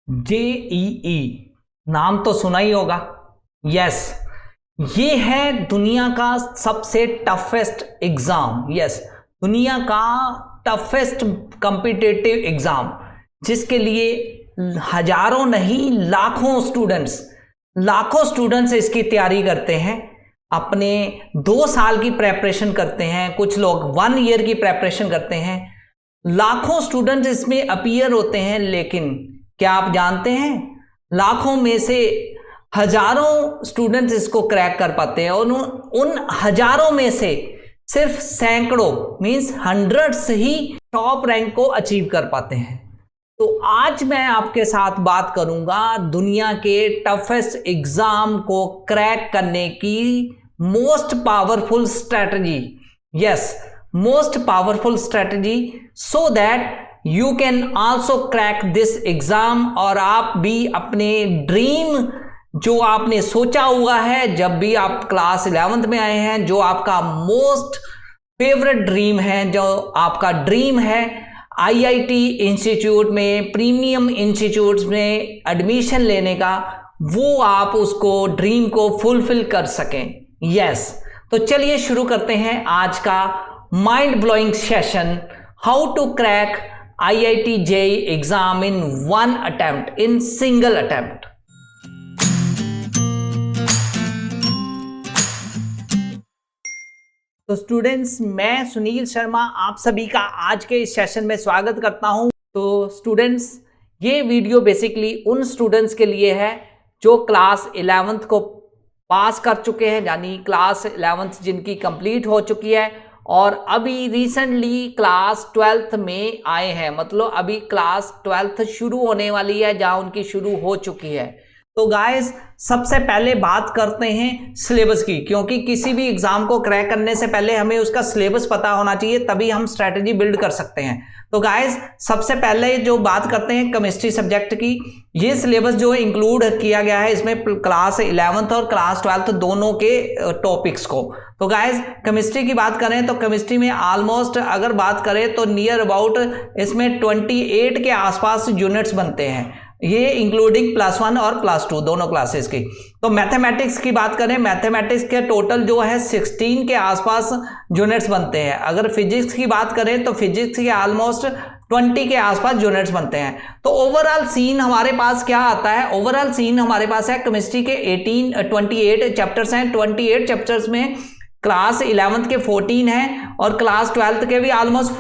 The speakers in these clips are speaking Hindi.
जेईई नाम तो सुना ही होगा। यस, ये है दुनिया का सबसे टफेस्ट एग्जाम। यस, दुनिया का टफेस्ट कॉम्पिटिटिव एग्जाम, जिसके लिए हजारों नहीं लाखों स्टूडेंट्स इसकी तैयारी करते हैं। अपने 2 साल की प्रेपरेशन करते हैं, कुछ लोग 1 ईयर की प्रेपरेशन करते हैं। लाखों स्टूडेंट्स इसमें अपीयर होते हैं, लेकिन क्या आप जानते हैं लाखों में से हजारों स्टूडेंट्स इसको क्रैक कर पाते हैं, और उन हजारों में से सिर्फ सैकड़ों मींस हंड्रेड्स ही टॉप रैंक को अचीव कर पाते हैं। तो आज मैं आपके साथ बात करूंगा दुनिया के टफेस्ट एग्जाम को क्रैक करने की most powerful strategy. Yes, most powerful strategy, so that you can also crack this exam, और आप भी अपने ड्रीम जो आपने सोचा हुआ है जब भी आप क्लास 11th में आए हैं, जो आपका मोस्ट फेवरेट ड्रीम है, जो आपका ड्रीम है आईआईटी इंस्टीट्यूट में, प्रीमियम इंस्टीट्यूट्स में एडमिशन लेने का, वो आप उसको ड्रीम को फुलफिल कर सकें। यस, तो चलिए शुरू करते हैं आज का mind blowing session, how to crack IIT JEE exam in 1 attempt, in single attempt. तो स्टूडेंट्स, मैं सुनील शर्मा आप सभी का आज के इस सेशन में स्वागत करता हूं। तो स्टूडेंट्स, ये वीडियो बेसिकली उन स्टूडेंट्स के लिए है जो क्लास 11th को पास कर चुके हैं, यानी क्लास 11th जिनकी कंप्लीट हो चुकी है और अभी रिसेंटली क्लास 12th में आए हैं, मतलब अभी क्लास 12th शुरू होने वाली है, जहां उनकी शुरू हो चुकी है। तो गाइस, सबसे पहले बात करते हैं सिलेबस की, क्योंकि किसी भी एग्जाम को क्रैक करने से पहले हमें उसका सिलेबस पता होना चाहिए, तभी हम स्ट्रेटजी बिल्ड कर सकते हैं। तो गाइस, सबसे पहले जो बात करते हैं केमिस्ट्री सब्जेक्ट की, ये सिलेबस जो इंक्लूड किया गया है इसमें क्लास 11th और क्लास 12th दोनों के टॉपिक्स को। तो गाइस, केमिस्ट्री की बात करें तो केमिस्ट्री में ऑलमोस्ट अगर बात करें तो नियर अबाउट इसमें 28 के आसपास यूनिट्स बनते हैं, ये इंक्लूडिंग +1 और +2 दोनों क्लासेस की। तो मैथमेटिक्स की बात करें, मैथमेटिक्स के टोटल जो है 16 के आसपास यूनिट्स बनते हैं। अगर फिजिक्स की बात करें तो फिजिक्स के ऑलमोस्ट 20 के आसपास यूनिट्स बनते हैं। तो ओवरऑल सीन हमारे पास क्या आता है, ओवरऑल सीन हमारे पास है केमिस्ट्री के 28 चैप्टर्स हैं। 28 चैप्टर्स में क्लास 11th के 14 हैं और क्लास 12th के भी ऑलमोस्ट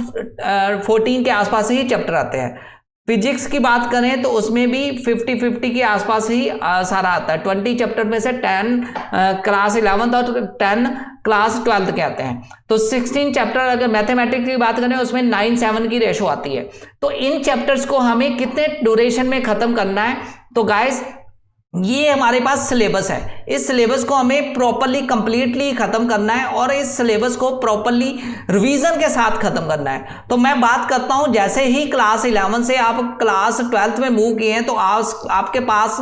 14 के आसपास ही चैप्टर आते हैं। फिजिक्स की बात करें तो उसमें भी 50-50 के आसपास ही सारा आता है। 20 चैप्टर में से 10 क्लास 11th और 10 क्लास 12th के आते हैं। तो 16 चैप्टर अगर मैथमेटिक्स की बात करें उसमें 9-7 की रेशो आती है। तो इन चैप्टर्स को हमें कितने ड्यूरेशन में खत्म करना है, तो गाइस ये हमारे पास सिलेबस है, इस सिलेबस को हमें प्रॉपरली कंप्लीटली खत्म करना है और इस सिलेबस को प्रॉपरली रिवीजन के साथ खत्म करना है। तो मैं बात करता हूं, जैसे ही क्लास 11 से आप क्लास 12th में मूव किए हैं तो आपके पास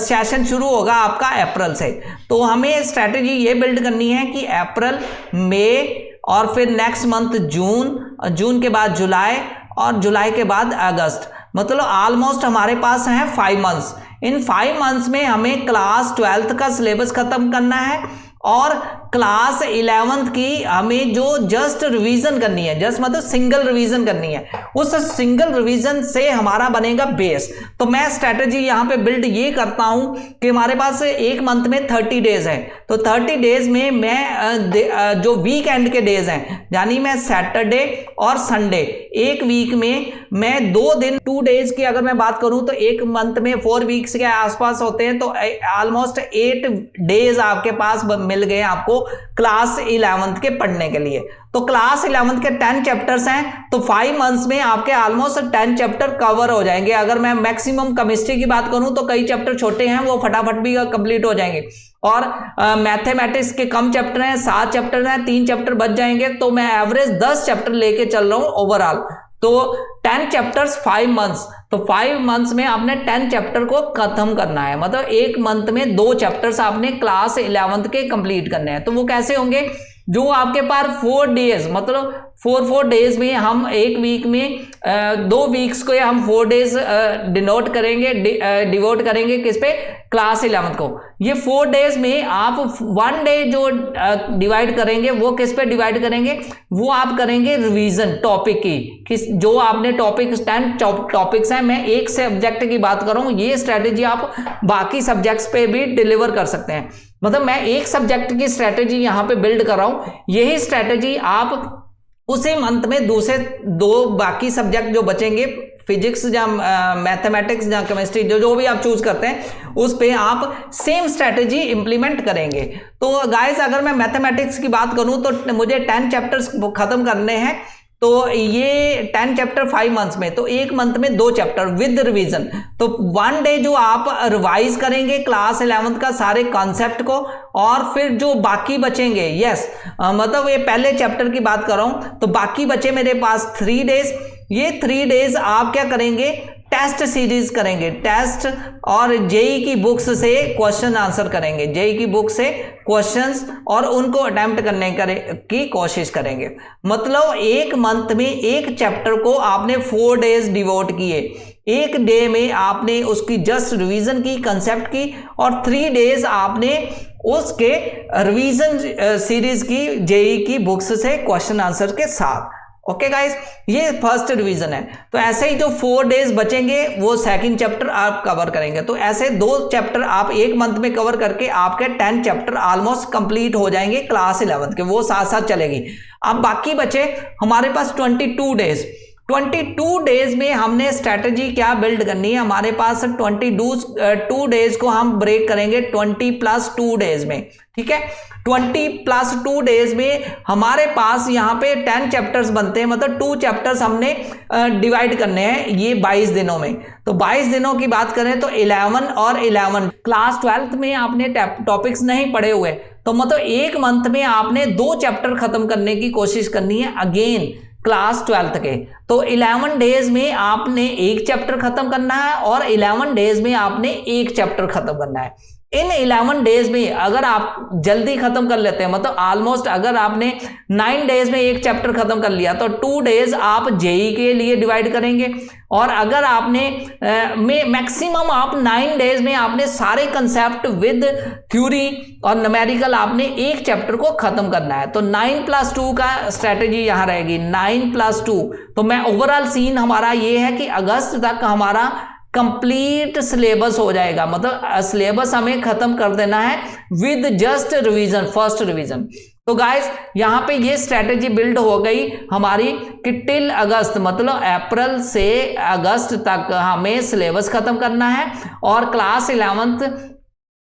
सेशन शुरू होगा आपका अप्रैल से। तो हमें स्ट्रैटेजी ये बिल्ड करनी है कि अप्रैल, मई और फिर नेक्स्ट मंथ जून के बाद जुलाई और जुलाई के बाद अगस्त, मतलब ऑलमोस्ट हमारे पास है 5 मंथ्स। इन 5 मंथ्स में हमें क्लास 12th का सिलेबस खत्म करना है और क्लास 11th की हमें जो जस्ट रिवीजन करनी है, जस्ट मतलब सिंगल रिवीजन करनी है, उस सिंगल रिवीजन से हमारा बनेगा बेस। तो मैं स्ट्रेटजी यहां पे बिल्ड ये करता हूं कि हमारे पास एक मंथ में 30 डेज है। तो 30 डेज में मैं जो वीकेंड के डेज हैं, यानी मैं सैटरडे और संडे, एक वीक में मैं 2 दिन 2 डेज की अगर मैं बात करूं तो एक मंथ में 4 वीक्स के आसपास होते हैं। तो ऑलमोस्ट 8 डेज आपके पास मिल गए आपको क्लास 11th के पढ़ने के लिए। तो क्लास 11th के 10 चैप्टर्स हैं, तो 5 मंथ्स में आपके ऑलमोस्ट 10 चैप्टर कवर हो जाएंगे। अगर मैं मैक्सिमम केमिस्ट्री की बात करूं तो कई चैप्टर छोटे हैं, वो फटाफट भी कंप्लीट हो जाएंगे। और मैथमेटिक्स के कम चैप्टर हैं, 7 चैप्टर हैं, 3 चैप्टर बच जाएंगे। तो मैं एवरेज 10 चैप्टर लेके चल रहा हूं ओवरऑल। तो 10 चैप्टर्स 5 मंथ्स, तो 5 मंथ्स में आपने 10 चैप्टर को खत्म करना है, मतलब एक मंथ में 2 चैप्टर्स आपने क्लास 11th के कंप्लीट करने हैं। तो वो कैसे होंगे, जो आपके पास 4 डेज मतलब 4 डेज में हम एक वीक में 2 वीक्स को हम 4 डेज डिनोट करेंगे, डिवोट करेंगे किस पे, क्लास 11th को। ये 4 डेज में आप 1 डे जो डिवाइड करेंगे वो किस पे डिवाइड करेंगे, वो आप करेंगे रिवीजन टॉपिक की, किस जो आपने टॉपिक 10 टॉपिक्स हैं, मैं एक सब्जेक्ट की बात कर रहा हूं। ये स्ट्रेटेजी आप बाकी सब्जेक्ट्स पे भी डिलीवर कर सकते हैं। मतलब मैं एक सब्जेक्ट की स्ट्रेटेजी यहां पे बिल्ड कर रहा हूं, यही स्ट्रेटेजी आप उसी मंथ में दूसरे 2 बाकी सब्जेक्ट जो बचेंगे, फिजिक्स या मैथमेटिक्स या केमिस्ट्री, जो भी आप चूज करते हैं उस पे आप सेम स्ट्रेटेजी इंप्लीमेंट करेंगे। तो गाइस अगर मैं मैथमेटिक्स की बात करूं तो मुझे 10 चैप्टर्स खत्म करने हैं, तो ये 10 चैप्टर 5 मंथ्स में, तो एक मंथ में 2 चैप्टर विद रिवीजन। तो 1 डे जो आप रिवाइज करेंगे क्लास 11th का सारे कॉन्सेप्ट को, और फिर जो बाकी बचेंगे, मतलब ये पहले चैप्टर की बात कर रहा हूं, तो बाकी बचे मेरे पास 3 डेज। ये 3 डेज आप क्या करेंगे, टेस्ट सीरीज करेंगे, टेस्ट और जेई की बुक्स से क्वेश्चन आंसर करेंगे, जेई की बुक से क्वेश्चंस और उनको अटेम्प्ट करने की कोशिश करेंगे। मतलब एक मंथ में एक चैप्टर को आपने 4 डेज डिवोट किए, एक डे में आपने उसकी जस्ट रिवीजन की, कंसेप्ट की, और 3 डेज आपने उसके रिवीजन सीरीज की, जेई की बुक्स से क्वेश्चन आंसर के साथ। ओके गाइस, ये फर्स्ट रिवीजन है। तो ऐसे ही जो 4 डेज बचेंगे वो सेकंड चैप्टर आप कवर करेंगे। तो ऐसे 2 चैप्टर आप एक मंथ में कवर करके आपके 10 चैप्टर ऑलमोस्ट कंप्लीट हो जाएंगे क्लास 11th के, वो साथ साथ चलेगी। अब बाकी बचे हमारे पास 22 डेज। 22 डेज में हमने स्ट्रेटेजी क्या बिल्ड करनी है, हमारे पास 22 डेज को हम ब्रेक करेंगे 20+2 डेज में, ठीक है। 20+2 डेज में हमारे पास यहाँ पे 10 चैप्टर्स बनते हैं, मतलब 2 चैप्टर्स हमने डिवाइड करने हैं ये 22 दिनों में। तो 22 दिनों की बात करें तो 11 और 11 क्लास 12th में आपने टॉपिक्स नहीं पढ़े हुए, तो मतलब एक मंथ में आपने 2 चैप्टर खत्म करने की कोशिश करनी है अगेन क्लास 12th के। तो 11 डेज में आपने एक चैप्टर खत्म करना है और 11 डेज में आपने एक चैप्टर खत्म करना है। इन 11 डेज में अगर आप जल्दी खत्म कर लेते हैं, मतलब ऑलमोस्ट अगर आपने 9 डेज में एक चैप्टर खत्म कर लिया, तो 2 डेज आप जेई के लिए डिवाइड करेंगे, और अगर आपने मैक्सिमम आप 9 डेज में आपने सारे कंसेप्ट विद थ्योरी और न्यूमेरिकल आपने एक चैप्टर को खत्म करना है। तो 9+2 का स्ट्रेटेजी यहां रहेगी, 9+2। तो मैं ओवरऑल सीन हमारा ये है कि अगस्त तक हमारा कंप्लीट सिलेबस हो जाएगा, मतलब सिलेबस हमें खत्म कर देना है with just revision, first revision. तो गाइस यहां पे ये स्ट्रेटेजी बिल्ड हो गई हमारी कि टिल अगस्त, मतलब अप्रैल से अगस्त तक हमें सिलेबस खत्म करना है, और क्लास 11th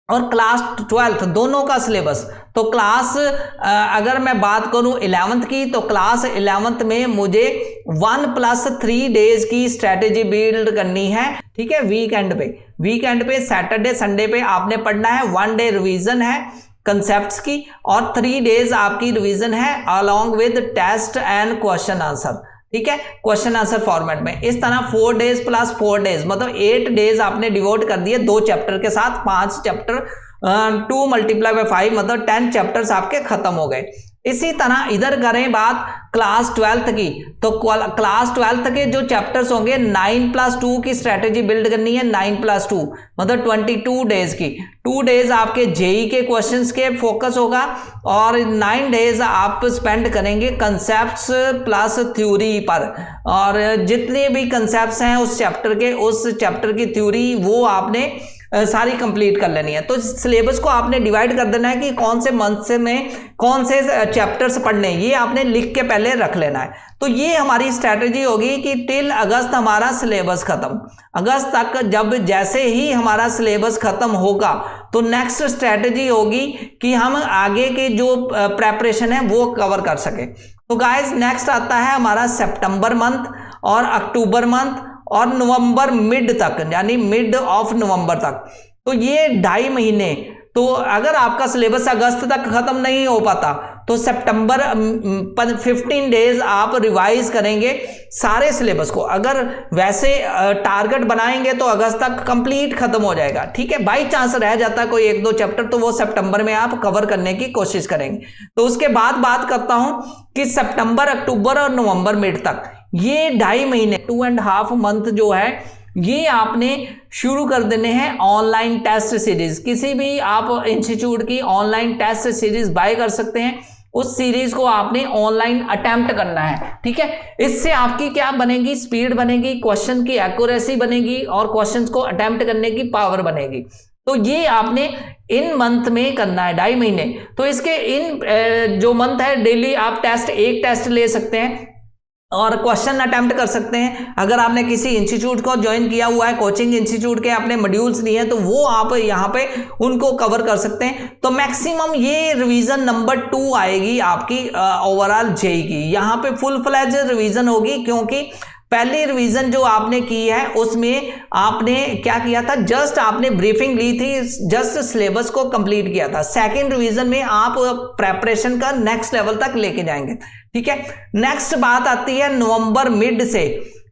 और क्लास 12th दोनों का सिलेबस। तो क्लास अगर मैं बात करूं 11th की, तो क्लास 11th में मुझे 1+3 डेज की स्ट्रेटेजी बिल्ड करनी है, ठीक है। वीकेंड पे सैटरडे संडे पे आपने पढ़ना है, 1 डे रिवीजन है कंसेप्ट्स की, और 3 डेज आपकी रिवीजन है along with test and question answer, ठीक है, क्वेश्चन आंसर फॉर्मेट में। इस तरह 4 डेज प्लस 4 डेज, मतलब 8 डेज आपने डिवोट कर दिए 2 चैप्टर के साथ, 5 चैप्टर 2 × 5 मतलब 10 चैप्टर्स आपके खत्म हो गए। इसी तरह इधर करें बात क्लास 12th की, तो क्लास 12th के जो चैप्टर्स होंगे 9+2 की स्ट्रेटेजी बिल्ड करनी है, 9+2 मतलब 22 डेज की। 2 डेज आपके जेई के क्वेश्चंस के फोकस होगा, और 9 डेज आप स्पेंड करेंगे कंसेप्ट्स प्लस थ्योरी पर, और जितने भी कंसेप्ट्स हैं उस चैप्टर की थ्योरी वो आपने सारी कंप्लीट कर लेनी है। तो सिलेबस को आपने डिवाइड कर देना है कि कौन से मंथ से में कौन से चैप्टर्स पढ़ने, ये आपने लिख के पहले रख लेना है। तो ये हमारी स्ट्रैटेजी होगी कि टिल अगस्त हमारा सिलेबस खत्म। अगस्त तक जब जैसे ही हमारा सिलेबस खत्म होगा तो नेक्स्ट स्ट्रैटेजी होगी कि हम आगे के जो प्रेपरेशन है वो कवर कर सके। तो गाइस नेक्स्ट आता है हमारा सितंबर मंथ और अक्टूबर मंथ और नवंबर मिड तक, यानी मिड ऑफ नवंबर तक। तो ये 2.5 महीने, तो अगर आपका सिलेबस अगस्त तक खत्म नहीं हो पाता तो सितंबर 15 डेज आप रिवाइज करेंगे सारे सिलेबस को। अगर वैसे टारगेट बनाएंगे तो अगस्त तक कंप्लीट खत्म हो जाएगा, ठीक है। बाई चांस रह जाता है कोई 1-2 चैप्टर तो वो सितंबर में आप कवर करने की कोशिश करेंगे। तो उसके बाद बात करता हूं कि सितंबर, अक्टूबर और नवंबर मिड तक, ये 2.5 महीने 2.5 मंथ जो है ये आपने शुरू कर देने हैं ऑनलाइन टेस्ट सीरीज। किसी भी आप इंस्टीट्यूट की ऑनलाइन टेस्ट सीरीज बाय कर सकते हैं, उस सीरीज को आपने ऑनलाइन अटेम्प्ट करना है, ठीक है। इससे आपकी क्या बनेगी, स्पीड बनेगी, क्वेश्चन की एक्यूरेसी बनेगी और क्वेश्चंस को अटेम्प्ट करने की पावर बनेगी। तो ये आपने इन मंथ में करना है, 2.5 महीने। तो इसके इन जो मंथ है डेली आप एक टेस्ट ले सकते हैं और क्वेश्चन अटेम्प्ट कर सकते हैं। अगर आपने किसी इंस्टीट्यूट को ज्वाइन किया हुआ है, कोचिंग इंस्टीट्यूट के आपने मॉड्यूल्स लिए हैं, तो वो आप यहाँ पे उनको कवर कर सकते हैं। तो मैक्सिमम ये रिवीजन नंबर 2 आएगी आपकी ओवरऑल जेईई की। यहाँ पे फुल फ्लैज रिवीजन होगी, क्योंकि पहली रिवीजन जो आपने की है उसमें आपने क्या किया था, जस्ट आपने ब्रीफिंग ली थी, जस्ट सिलेबस को कंप्लीट किया था। सेकंड रिवीजन में आप प्रेपरेशन का नेक्स्ट लेवल तक लेके जाएंगे, ठीक है। नेक्स्ट बात आती है नवंबर मिड से।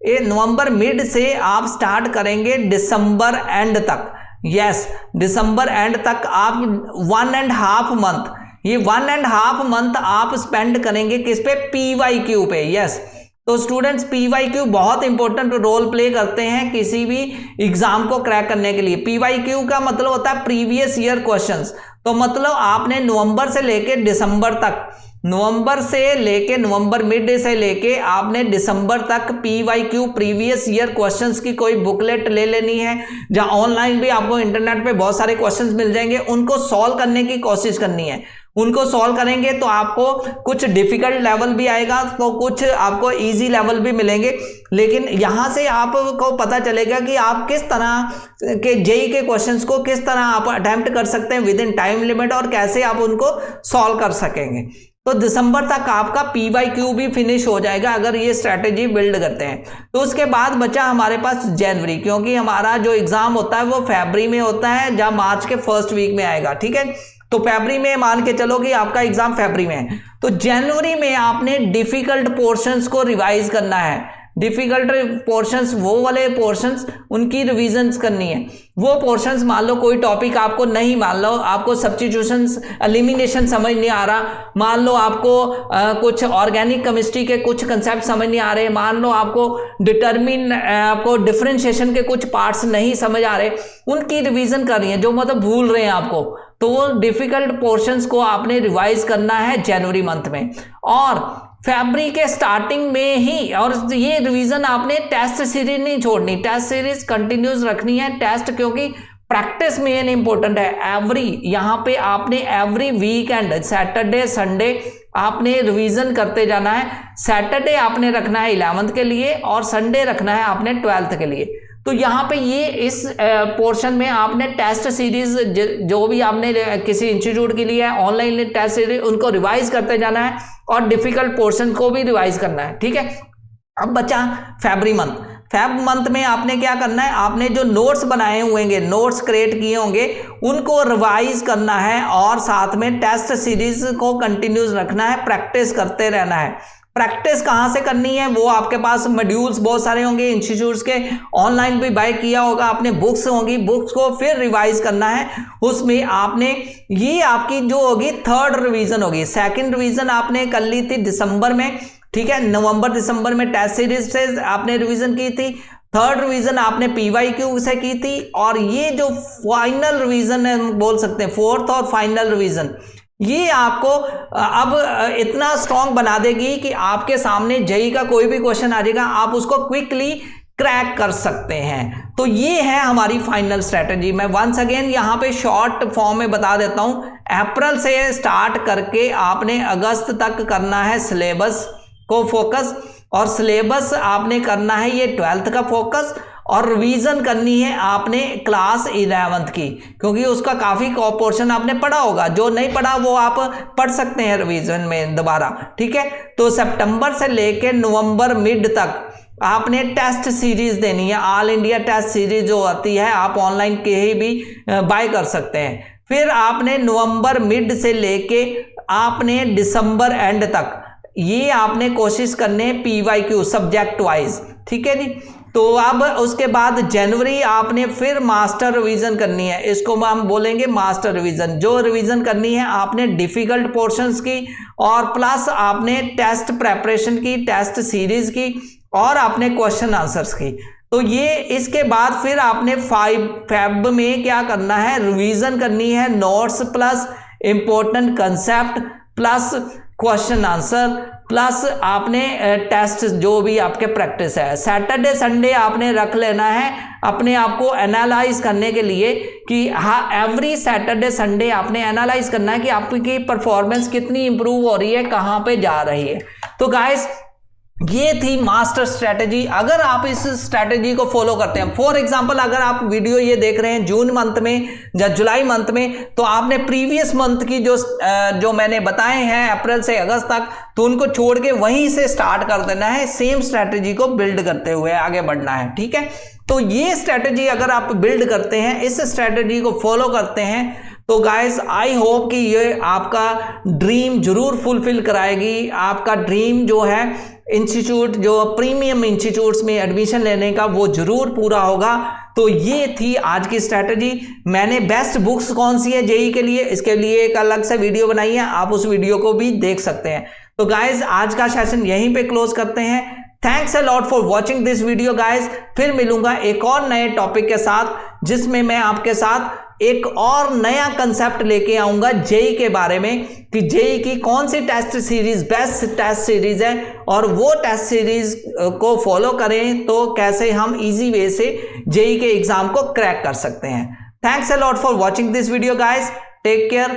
ये नवंबर मिड से आप स्टार्ट करेंगे दिसंबर एंड तक। यस, दिसंबर एंड तक आप 1.5 मंथ, ये 1.5 मंथ आप स्पेंड करेंगे किस पे, PYQ पे। यस, तो स्टूडेंट्स PYQ बहुत इंपॉर्टेंट रोल प्ले करते हैं किसी भी एग्जाम को क्रैक करने के लिए। PYQ का मतलब होता है प्रीवियस ईयर क्वेश्चंस। तो मतलब आपने नवंबर से लेके दिसंबर तक, नवंबर मिड से लेके आपने दिसंबर तक PYQ प्रीवियस ईयर क्वेश्चंस की कोई बुकलेट ले लेनी है, जहां ऑनलाइन भी आपको इंटरनेट पे बहुत सारे क्वेश्चंस मिल जाएंगे, उनको सॉल्व करने की कोशिश करनी है। उनको सॉल्व करेंगे तो आपको कुछ डिफिकल्ट लेवल भी आएगा, तो कुछ आपको इजी लेवल भी मिलेंगे, लेकिन यहां से आपको पता चलेगा कि आप किस तरह के जेईई के क्वेश्चंस को किस तरह आप अटेम्प्ट कर सकते हैं विद इन टाइम लिमिट और कैसे आप उनको सॉल्व कर सकेंगे। तो दिसंबर तक आपका PYQ भी फिनिश हो जाएगा अगर ये स्ट्रैटेजी बिल्ड करते हैं। तो उसके बाद बचा हमारे पास जनवरी, क्योंकि हमारा जो एग्जाम होता है वो फरवरी में होता है, जहां मार्च के फर्स्ट वीक में आएगा, ठीक है। तो फरवरी में मान के चलो कि आपका एग्जाम फरवरी में है, तो जनवरी में आपने डिफिकल्ट पोर्शंस को रिवाइज करना है। डिफिकल्ट पोर्शंस, वो वाले पोर्शंस उनकी रिवीजन्स करनी है। वो पोर्शंस, मान लो कोई टॉपिक आपको नहीं, मान लो आपको सब्स्टिट्यूशंस एलिमिनेशन समझ नहीं आ रहा, मान लो आपको कुछ ऑर्गेनिक केमिस्ट्री के कुछ कंसेप्ट समझ नहीं आ रहे, मान लो आपको आपको डिफरेंशिएशन के कुछ पार्ट्स नहीं समझ आ रहे, उनकी रिवीजन करनी है, जो मतलब भूल रहे हैं आपको। तो वो डिफिकल्ट पोर्शंस को आपने रिवाइज करना है जनवरी मंथ में, और फरवरी के स्टार्टिंग में ही। और ये रिवीजन आपने टेस्ट सीरीज नहीं छोड़नी, टेस्ट सीरीज कंटिन्यूस रखनी है। टेस्ट, क्योंकि प्रैक्टिस मेन इंपॉर्टेंट है। यहाँ पे आपने एवरी वीकेंड, सैटरडे संडे आपने रिवीजन करते जाना है। सैटरडे आपने रखना है 11th के लिए और संडे रखना है आपने 12th के लिए। तो यहाँ पे ये इस पोर्शन में आपने टेस्ट सीरीज जो भी आपने किसी इंस्टीट्यूट के लिए ऑनलाइन टेस्ट सीरीज, उनको रिवाइज करते जाना है और डिफिकल्ट पोर्शन को भी रिवाइज करना है, ठीक है। अब बचा फरवरी मंथ में आपने क्या करना है, आपने जो नोट्स बनाए हुए, नोट्स क्रिएट किए होंगे, उनको रिवाइज करना है और साथ में टेस्ट सीरीज को कंटिन्यूस रखना है, प्रैक्टिस करते रहना है। प्रैक्टिस कहाँ से करनी है, वो आपके पास मॉड्यूल्स बहुत सारे होंगे इंस्टीट्यूट्स के, ऑनलाइन भी बाय किया होगा आपने, बुक्स होंगी, बुक्स को फिर रिवाइज करना है। उसमें आपने ये आपकी जो होगी 3rd रिवीजन होगी। 2nd रिवीजन आपने कर ली थी दिसंबर में, ठीक है, नवंबर दिसंबर में टेस्ट सीरीज से आपने रिवीजन की थी। 3rd रिवीजन आपने PYQ से की थी, और ये जो फाइनल रिवीजन है, हम बोल सकते हैं 4th और फाइनल रिवीजन, ये आपको अब इतना स्ट्रॉन्ग बना देगी कि आपके सामने जेईई का कोई भी क्वेश्चन आ जाएगा, आप उसको क्विकली क्रैक कर सकते हैं। तो ये है हमारी फाइनल स्ट्रेटजी। मैं वंस अगेन यहाँ पे शॉर्ट फॉर्म में बता देता हूँ। अप्रैल से स्टार्ट करके आपने अगस्त तक करना है सिलेबस को फोकस, और सिलेबस आपने करना है ये 12th का फोकस, और रिवीजन करनी है आपने क्लास 11th की, क्योंकि उसका काफ़ी पोर्शन आपने पढ़ा होगा। जो नहीं पढ़ा वो आप पढ़ सकते हैं रिवीजन में दोबारा, ठीक है। तो सितंबर से लेके नवंबर मिड तक आपने टेस्ट सीरीज देनी है। ऑल इंडिया टेस्ट सीरीज जो आती है, आप ऑनलाइन कहीं भी बाय कर सकते हैं। फिर आपने नवंबर मिड से लेके आपने दिसंबर एंड तक ये आपने कोशिश करनी है PYQ सब्जेक्ट वाइज, ठीक है जी। तो अब उसके बाद जनवरी आपने फिर मास्टर रिवीजन करनी है, इसको हम बोलेंगे मास्टर रिवीजन। जो रिवीजन करनी है आपने डिफिकल्ट पोर्शंस की और प्लस आपने टेस्ट प्रेपरेशन की, टेस्ट सीरीज की और आपने क्वेश्चन आंसर्स की। तो ये इसके बाद फिर आपने 5 फेब में क्या करना है, रिवीजन करनी है, notes plus important concept plus question answer plus आपने टेस्ट जो भी आपके प्रैक्टिस है। सैटरडे संडे आपने रख लेना है अपने आप को एनालाइज करने के लिए कि हाँ एवरी सैटरडे संडे आपने एनालाइज करना है कि आपकी परफॉर्मेंस कितनी इंप्रूव हो रही है, कहाँ पे जा रही है। तो गाइस ये थी मास्टर स्ट्रेटेजी। अगर आप इस स्ट्रेटेजी को फॉलो करते हैं, फॉर एग्जांपल अगर आप वीडियो ये देख रहे हैं जून मंथ में या जुलाई मंथ में, तो आपने प्रीवियस मंथ की जो मैंने बताए हैं अप्रैल से अगस्त तक, तो उनको छोड़ के वहीं से स्टार्ट कर देना है, सेम स्ट्रेटेजी को बिल्ड करते हुए आगे बढ़ना है, ठीक है। तो ये स्ट्रेटेजी अगर आप बिल्ड करते हैं, इस स्ट्रेटेजी को फॉलो करते हैं, तो गाइस आई होप कि ये आपका ड्रीम जरूर फुलफिल कराएगी। आपका ड्रीम जो है इंस्टीट्यूट, जो प्रीमियम इंस्टीट्यूट्स में एडमिशन लेने का, वो जरूर पूरा होगा। तो ये थी आज की स्ट्रेटेजी। मैंने बेस्ट बुक्स कौन सी है जेई के लिए, इसके लिए एक अलग से वीडियो बनाई है, आप उस वीडियो को भी देख सकते हैं। तो गाइस आज का सेशन यहीं पे क्लोज करते हैं। Thanks a lot for watching this video guys. फिर मिलूंगा एक और नए टॉपिक के साथ, जिसमें मैं आपके साथ एक और नया कंसेप्ट लेके आऊंगा जेई के बारे में, कि जेई की कौन सी test series best test series है और वो टेस्ट सीरीज को फॉलो करें तो कैसे हम इजी वे से जेई के एग्जाम को क्रैक कर सकते हैं। Thanks a lot for watching this video guys. Take care.